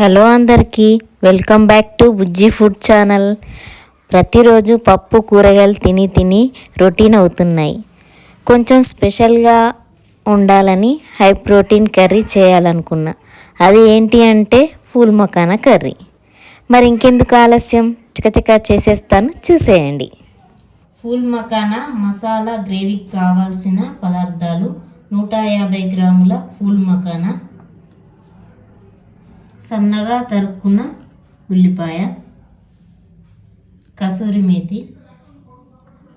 Hello అందరికీ welcome back to Bujji food channel. ప్రతిరోజు పప్పు కూరగాయలు తిని తిని రొటీన్ అవుతున్నాయి. కొంచెం స్పెషల్గా ఉండాలని హై ప్రోటీన్ కర్రీ చేయాలనుకున్నా. అది ఏంటి అంటే ఫూల్ మఖానా కర్రీ. మరి ఇంకెందుకు ఆలస్యం, చకచకా చేసేస్తాను, చూసేయండి. ఫూల్ మఖానా మసాలా గ్రేవీకి కావాల్సిన పదార్థాలు: 150 గ్రాముల ఫూల్ మఖానా, సన్నగా తరుక్కున్న ఉల్లిపాయ, కసూరి మేతి,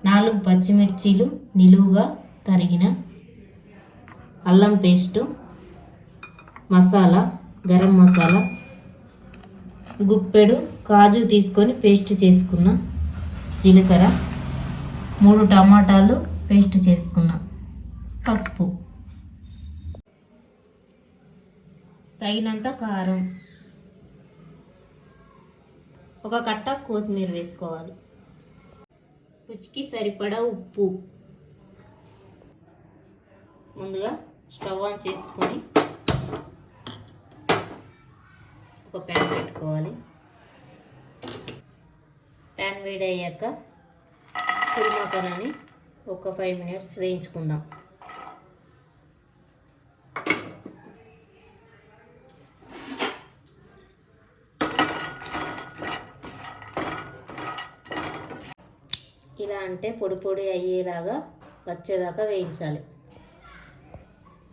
4 పచ్చిమిర్చీలు నిలువుగా తరిగిన, అల్లం పేస్టు, మసాలా, గరం మసాలా, గుప్పెడు కాజు తీసుకొని పేస్ట్ చేసుకున్న, జీలకర్ర, 3 టమాటాలు పేస్ట్ చేసుకున్న, పసుపు, తగినంత కారం, ఒక కట్ట కొత్తిమీర వేసుకోవాలి, రుచికి సరిపడా ఉప్పు. ముందుగా స్టవ్ ఆన్ చేసుకొని ఒక ప్యాన్ పెట్టుకోవాలి. ప్యాన్ వేడి అయ్యాక ఫూల్ మఖానాని ఒక 5 మినిట్స్ వేయించుకుందాం. ఇలా అంటే పొడి పొడి అయ్యేలాగా వచ్చేదాకా వేయించాలి.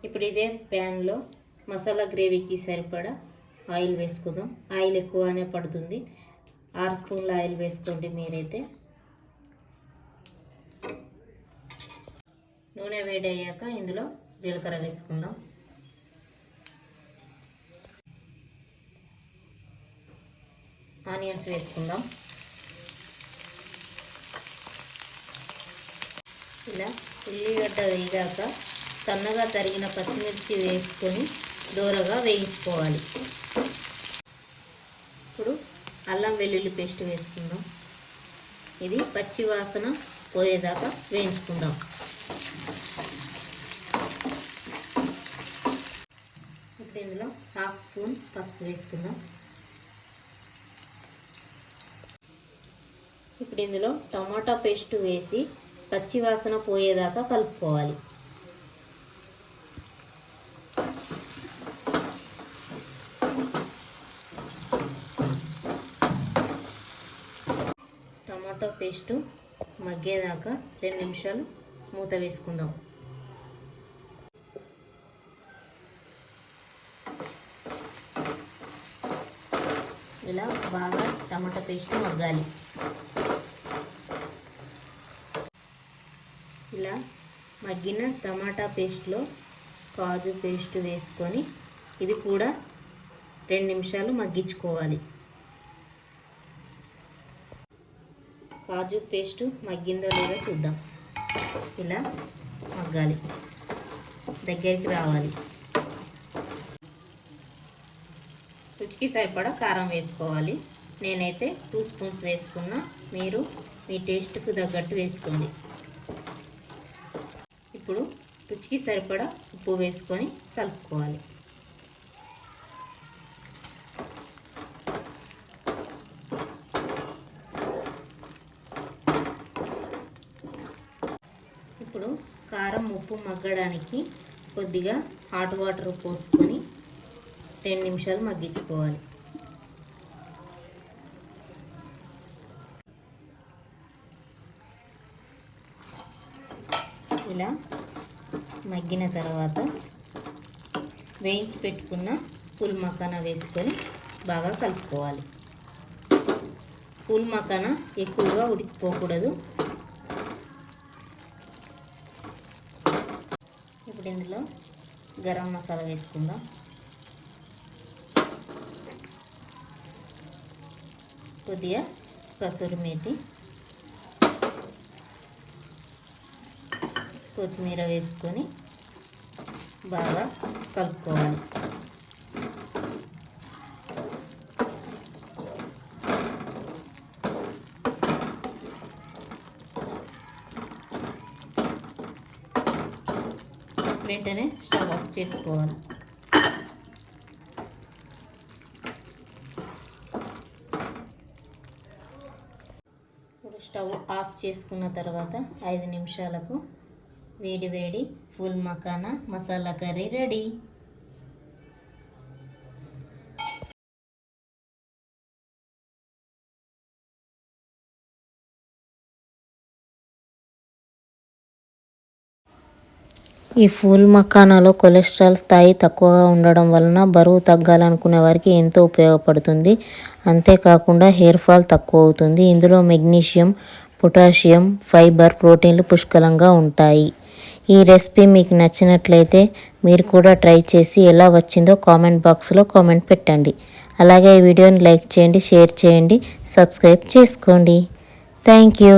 ఇప్పుడు ఇదే ప్యాన్లో మసాలా గ్రేవీకి సరిపడా ఆయిల్ వేసుకుందాం. ఆయిల్ ఎక్కువనే పడుతుంది, 6 స్పూన్ల ఆయిల్ వేసుకోండి మీరైతే. నూనె వేడి అయ్యాక ఇందులో జీలకర్ర వేసుకుందాం. ఆనియన్స్ వేసుకుందాం. ఇలా ఉల్లిగడ్డ వేగాక సన్నగా తరిగిన పచ్చిమిర్చి వేసుకొని దూరగా వేయించుకోవాలి. ఇప్పుడు అల్లం వెల్లుల్లి పేస్ట్ వేసుకుందాం. ఇది పచ్చి వాసన పోయేదాకా వేయించుకుందాం. ఇప్పుడు ఇందులో 1/2 స్పూన్ పసుపు వేసుకుందాం. ఇప్పుడు ఇందులో టమాటా పేస్ట్ వేసి పచ్చి వాసన పోయేదాకా కలుపుకోవాలి. టమాటా పేస్టు మగ్గేదాకా 2 నిమిషాలు మూత వేసుకుందాం. ఇలా బాగా టమాటా పేస్ట్ మగ్గాలి. ఇలా మగ్గిన టమాటా పేస్ట్లో కాజు పేస్ట్ వేసుకొని ఇది కూడా 2 నిమిషాలు మగ్గించుకోవాలి. కాజు పేస్ట్ మగ్గిందో లేదో చూద్దాం. ఇలా మగ్గాలి, దగ్గరికి రావాలి. రుచికి సరిపడా కారం వేసుకోవాలి. నేనైతే 2 స్పూన్స్ వేసుకున్నా, మీరు మీ టేస్ట్కు తగ్గట్టు వేసుకోండి. ఇప్పుడు రుచికి సరిపడా ఉప్పు వేసుకొని కలుపుకోవాలి. ఇప్పుడు కారం ఉప్పు మగ్గడానికి కొద్దిగా హాట్ వాటర్ పోసుకొని 2 నిమిషాలు మగ్గించుకోవాలి. ఇలా మగ్గిన తర్వాత వేయించి పెట్టుకున్న ఫూల్ మఖానా వేసుకొని బాగా కలుపుకోవాలి. ఫూల్ మఖానా ఎక్కువగా ఉడికిపోకూడదు. ఇప్పుడు ఇందులో గరం మసాలా వేసుకుందాం. కొద్దిగా కసూరి మేతి, కొత్తిమీర వేసుకొని బాగా కలుపుకోవాలి. వెంటనే స్టవ్ ఆఫ్ చేసుకోవాలి. స్టవ్ ఆఫ్ చేసుకున్న తర్వాత 5 నిమిషాలకు వేడి వేడి full makhana masala curry ready. ఈ ఫూల్ మఖానాలో కొలెస్ట్రాల్ స్థాయి తక్కువగా ఉండడం వలన బరువు తగ్గాలనుకునే వారికి ఎంతో ఉపయోగపడుతుంది. అంతేకాకుండా హెయిర్ ఫాల్ తక్కువ అవుతుంది. ఇందులో మెగ్నీషియం, పొటాషియం, ఫైబర్, ప్రోటీన్లు పుష్కలంగా ఉంటాయి. ఈ రెసిపీ మీకు నచ్చినట్లయితే మీరు కూడా ట్రై చేసి ఎలా వచ్చిందో కామెంట్ బాక్స్లో కామెంట్ పెట్టండి. అలాగే ఈ వీడియోని లైక్ చేయండి, షేర్ చేయండి, సబ్స్క్రైబ్ చేసుకోండి. Thank you.